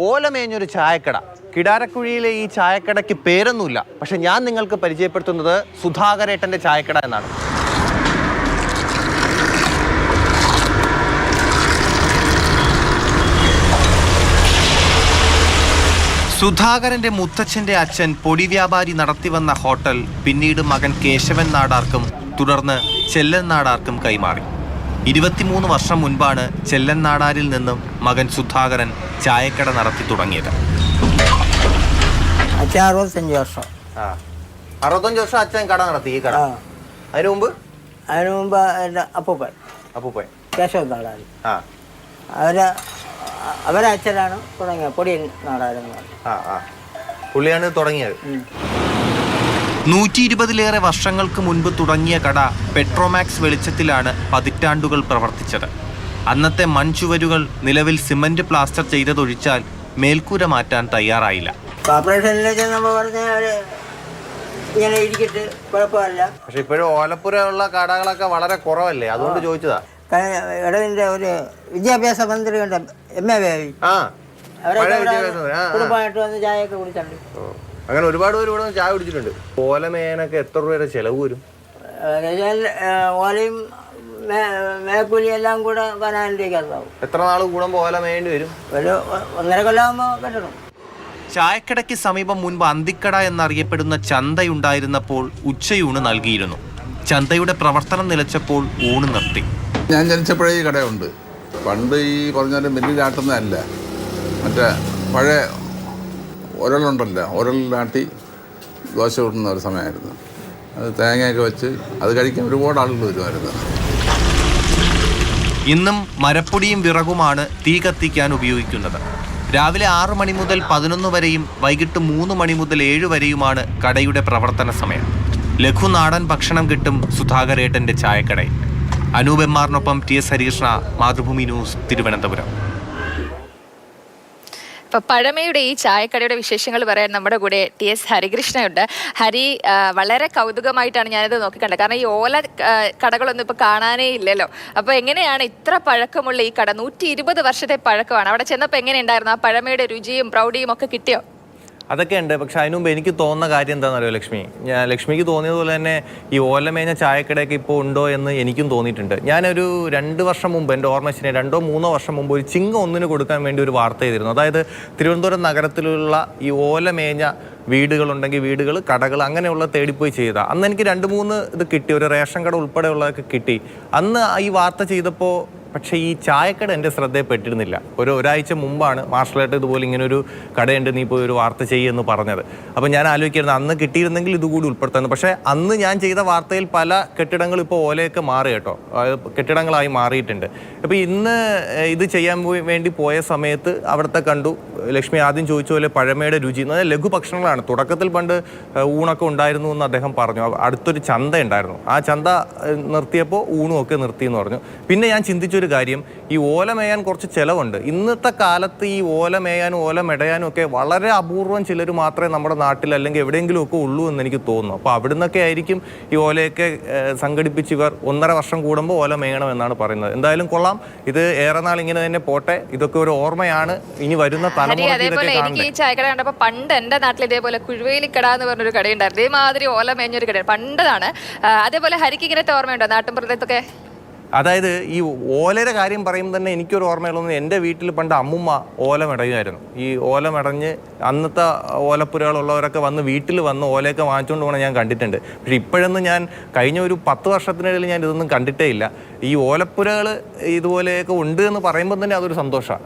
ഓലമേഞ്ഞൊരു ചായക്കട. കിടാരക്കുഴിയിലെ ഈ ചായക്കടയ്ക്ക് പേരൊന്നുമില്ല. പക്ഷെ ഞാൻ നിങ്ങൾക്ക് പരിചയപ്പെടുത്തുന്നത് സുധാകരേട്ടൻ്റെ ചായക്കട എന്നാണ്. സുധാകരന്റെ മുത്തച്ഛന്റെ അച്ഛൻ പൊടി വ്യാപാരി നടത്തിവന്ന ഹോട്ടൽ പിന്നീട് മകൻ കേശവൻ നാടാർക്കും തുടർന്ന് ചെല്ലൻ നാടാർക്കും കൈമാറി. 23 വർഷം മുൻപാണ് ചെല്ലൻ നാടാരിൽ നിന്നും മകൻ സുധാകരൻ ചായക്കട നടത്തി തുടങ്ങിയത്. 65 വർഷം. 65 വർഷം അച്ഛൻ കട നടത്തി ഈ കട. അതിനു മുമ്പ് എൻ്റെ അപ്പൂപ്പൻ കേശവൻ നാടാരി അവരെ അച്ഛനാണ് തുടങ്ങിയത്. പൊടി നാടാരെന്ന് പുള്ളിയാണ് തുടങ്ങിയത്. 120-ലേറെ വർഷങ്ങൾക്ക് മുൻപ് തുടങ്ങിയ കട പെട്രോമാക്സ് വെളിച്ചത്തിലാണ് പതിറ്റാണ്ടുകൾ പ്രവർത്തിച്ചത്. അന്നത്തെ മൺചുവരുകൾ നിലവിൽ സിമന്റ് പ്ലാസ്റ്റർ ചെയ്തതൊഴിച്ചാൽ മേൽക്കൂര മാറ്റാൻ തയ്യാറായില്ല. കോർപ്പറേഷനിലേക്ക് നമ്മൾ പറഞ്ഞാൽ ഇങ്ങനെ ഇരിക്കട്ട് കുഴപ്പമില്ല. പക്ഷെ ഇപ്പോഴും ഓലപ്പുരയുള്ള കടകളൊക്കെ വളരെ കുറവല്ലേ, അതുകൊണ്ട് ചോദിച്ചതാ. ഇടതിൻ്റെ ഒരു വിദ്യാഭ്യാസ മന്ത്രിയുണ്ട്, MA ബേബി. കുടുംബമായിട്ട് വന്ന് ചായയൊക്കെ കുടിച്ചിട്ടുണ്ട്. അങ്ങനെ ഒരുപാട് പേര് ഇവിടെ ചായ കുടിച്ചിട്ടുണ്ട്. ഓലമേനൊക്കെ എത്ര രൂപ ചെലവ് വരും? ഓലയും മേക്കൂലിയും എല്ലാം കൂടെ 10,000 രൂപയ്ക്കകത്താവും. എത്ര നാൾ കൂടുമ്പോൾ ഓല മേയേണ്ടി വരും? ഒരു 1.5 കൊല്ലമാകുമ്പോൾ കെട്ടണം. ചായക്കടയ്ക്ക് സമീപം മുൻപ് അന്തിക്കട എന്നറിയപ്പെടുന്ന ചന്തയുണ്ടായിരുന്നപ്പോൾ ഉച്ചയൂണ് നൽകിയിരുന്നു. ചന്തയുടെ പ്രവർത്തനം നിലച്ചപ്പോൾ ഊണ് നിർത്തി. ഞാൻ ജനിച്ചപ്പോഴേ ഈ കടയുണ്ട്. പണ്ട് ഈ പറഞ്ഞാൽ മില്ലിലാട്ടുന്നതല്ല, മറ്റേ പഴയ ഉരലുണ്ടല്ലോ, ഉരലിലാട്ടി ദോശ ഇടുന്ന ഒരു സമയമായിരുന്നു. അത് തേങ്ങയൊക്കെ വെച്ച് അത് കഴിക്കാൻ ഒരുപാട് ആളുകൾ വരുമായിരുന്നു. ഇന്നും മരപ്പൊടിയും വിറകുമാണ് തീ കത്തിക്കാൻ ഉപയോഗിക്കുന്നത്. രാവിലെ 6 മണി മുതൽ 11 വരെയും വൈകിട്ട് 3 മണി മുതൽ 7 വരെയുമാണ് കടയുടെ പ്രവർത്തന സമയം. ലഘുനാടൻ ഭക്ഷണം കിട്ടും സുധാകരേട്ടൻ്റെ ചായക്കടയിൽ. അനൂപ് എം.ആറിനൊപ്പം TS ഹരികൃഷ്ണ, മാതൃഭൂമി ന്യൂസ്, തിരുവനന്തപുരം. ഇപ്പൊ പഴമയുടെ ഈ ചായക്കടയുടെ വിശേഷങ്ങൾ പറയാൻ നമ്മുടെ കൂടെ TS ഹരികൃഷ്ണയുണ്ട്. ഹരി, വളരെ കൗതുകമായിട്ടാണ് ഞാനിത് നോക്കിക്കണ്ടത്. കാരണം ഈ ഓല കടകളൊന്നും ഇപ്പൊ കാണാനേ ഇല്ലല്ലോ. അപ്പൊ എങ്ങനെയാണ് ഇത്ര പഴക്കമുള്ള ഈ കട? 120 വർഷത്തെ പഴക്കമാണ്. അവിടെ ചെന്നപ്പോൾ എങ്ങനെയുണ്ടായിരുന്നു? ആ പഴമയുടെ രുചിയും പ്രൗഢിയും ഒക്കെ കിട്ടിയോ? അതൊക്കെ ഉണ്ട്. പക്ഷെ അതിനു മുമ്പ് എനിക്ക് തോന്നുന്ന കാര്യം എന്താണെന്നറിയോ ലക്ഷ്മിക്ക് തോന്നിയതുപോലെ തന്നെ ഈ ഓലമേഞ്ഞ ചായക്കടയൊക്കെ ഇപ്പോൾ ഉണ്ടോ എന്ന് എനിക്കും തോന്നിയിട്ടുണ്ട്. ഞാനൊരു 2 വർഷം മുമ്പ്, എൻ്റെ ഓർമ്മശനെ 2-3 വർഷം മുമ്പ് ഒരു ചിങ്ങ 1 കൊടുക്കാൻ വേണ്ടി ഒരു വാർത്ത ചെയ്തിരുന്നു. അതായത് തിരുവനന്തപുരം നഗരത്തിലുള്ള ഈ ഓലമേഞ്ഞ വീടുകളുണ്ടെങ്കിൽ വീടുകൾ, കടകൾ, അങ്ങനെയുള്ള തേടിപ്പോയി ചെയ്താൽ അന്ന് എനിക്ക് 2-3 ഇത് കിട്ടി. ഒരു റേഷൻ കട ഉൾപ്പെടെയുള്ളതൊക്കെ കിട്ടി. അന്ന് ഈ വാർത്ത ചെയ്തപ്പോൾ പക്ഷേ ഈ ചായക്കട എൻ്റെ ശ്രദ്ധയിൽപ്പെട്ടിരുന്നില്ല. ഒരാഴ്ച മുമ്പാണ് മാർഷലായിട്ട് ഇതുപോലെ ഇങ്ങനൊരു കടയുണ്ട്, നീ പോയി ഒരു വാർത്ത ചെയ്യുമെന്ന് പറഞ്ഞത്. അപ്പോൾ ഞാൻ ആലോചിക്കുന്നത് അന്ന് കിട്ടിയിരുന്നെങ്കിൽ ഇതുകൂടി ഉൾപ്പെടുത്തുന്നത്. പക്ഷേ അന്ന് ഞാൻ ചെയ്ത വാർത്തയിൽ പല കെട്ടിടങ്ങളും ഇപ്പോൾ ഓലയൊക്കെ മാറി കേട്ടോ, കെട്ടിടങ്ങളായി മാറിയിട്ടുണ്ട്. അപ്പോൾ ഇന്ന് ഇത് ചെയ്യാൻ വേണ്ടി പോയ സമയത്ത് അവിടുത്തെ കണ്ടു. ലക്ഷ്മി ആദ്യം ചോദിച്ച പോലെ പഴമയുടെ രുചി എന്ന് പറഞ്ഞാൽ ലഘുഭക്ഷണങ്ങളാണ്. തുടക്കത്തിൽ പണ്ട് ഊണൊക്കെ ഉണ്ടായിരുന്നു എന്ന് അദ്ദേഹം പറഞ്ഞു. അടുത്തൊരു ചന്ത ഉണ്ടായിരുന്നു, ആ ചന്ത നിർത്തിയപ്പോൾ ഊണും ഒക്കെ നിർത്തി എന്ന് പറഞ്ഞു. പിന്നെ ഞാൻ ചിന്തിച്ചൊരു കാര്യം, ഈ ഓല മേയാൻ കുറച്ച് ചിലവുണ്ട്. ഇന്നത്തെ കാലത്ത് ഈ ഓല മേയാനും ഓല മെടയാനും ഒക്കെ വളരെ അപൂർവം ചിലർ മാത്രമേ നമ്മുടെ നാട്ടിൽ അല്ലെങ്കിൽ എവിടെയെങ്കിലും ഒക്കെ ഉള്ളൂ എന്ന് എനിക്ക് തോന്നുന്നു. അപ്പോൾ അവിടുന്നൊക്കെ ആയിരിക്കും ഈ ഓലയൊക്കെ സംഘടിപ്പിച്ച് ഇവർ 1.5 വർഷം കൂടുമ്പോൾ ഓല മേയണം എന്നാണ് പറയുന്നത്. എന്തായാലും കൊള്ളാം, ഇത് ഏറെ നാൾ ഇങ്ങനെ തന്നെ പോട്ടെ. ഇതൊക്കെ ഒരു ഓർമ്മയാണ്. ഇനി വരുന്ന അതേപോലെ എനിക്ക് ഈ ചായക്കട കണ്ടപ്പോൾ പണ്ട് എൻ്റെ നാട്ടിൽ ഇതേപോലെ കുഴുവേലിക്കട എന്ന് പറഞ്ഞൊരു കടയുണ്ടായിരുന്നു. ഇതേമാതിരി ഓല മേഞ്ഞൊരു കട പണ്ടതാണ്. അതേപോലെ ഹരിക്ക് ഇങ്ങനത്തെ ഓർമ്മയുണ്ടോ നാട്ടിൻപുറത്തൊക്കെ? അതായത് ഈ ഓലയുടെ കാര്യം പറയുമ്പോൾ തന്നെ എനിക്കൊരു ഓർമ്മയുള്ളത്, എൻ്റെ വീട്ടിൽ പണ്ട് അമ്മുമ്മ ഓല മെടയുമായിരുന്നു. ഈ ഓല മെടഞ്ഞ് അന്നത്തെ ഓലപ്പുരകളുള്ളവരൊക്കെ വന്ന് വീട്ടിൽ വന്ന് ഓലയൊക്കെ വാങ്ങിച്ചുകൊണ്ട് പോകണം ഞാൻ കണ്ടിട്ടുണ്ട്. പക്ഷേ ഇപ്പോഴൊന്നും ഞാൻ കഴിഞ്ഞ ഒരു 10 വർഷത്തിനിടയിൽ ഞാൻ ഇതൊന്നും കണ്ടിട്ടേ ഇല്ല. ഈ ഓലപ്പുരകൾ ഇതുപോലെയൊക്കെ ഉണ്ട് എന്ന് പറയുമ്പോൾ തന്നെ അതൊരു സന്തോഷമാണ്.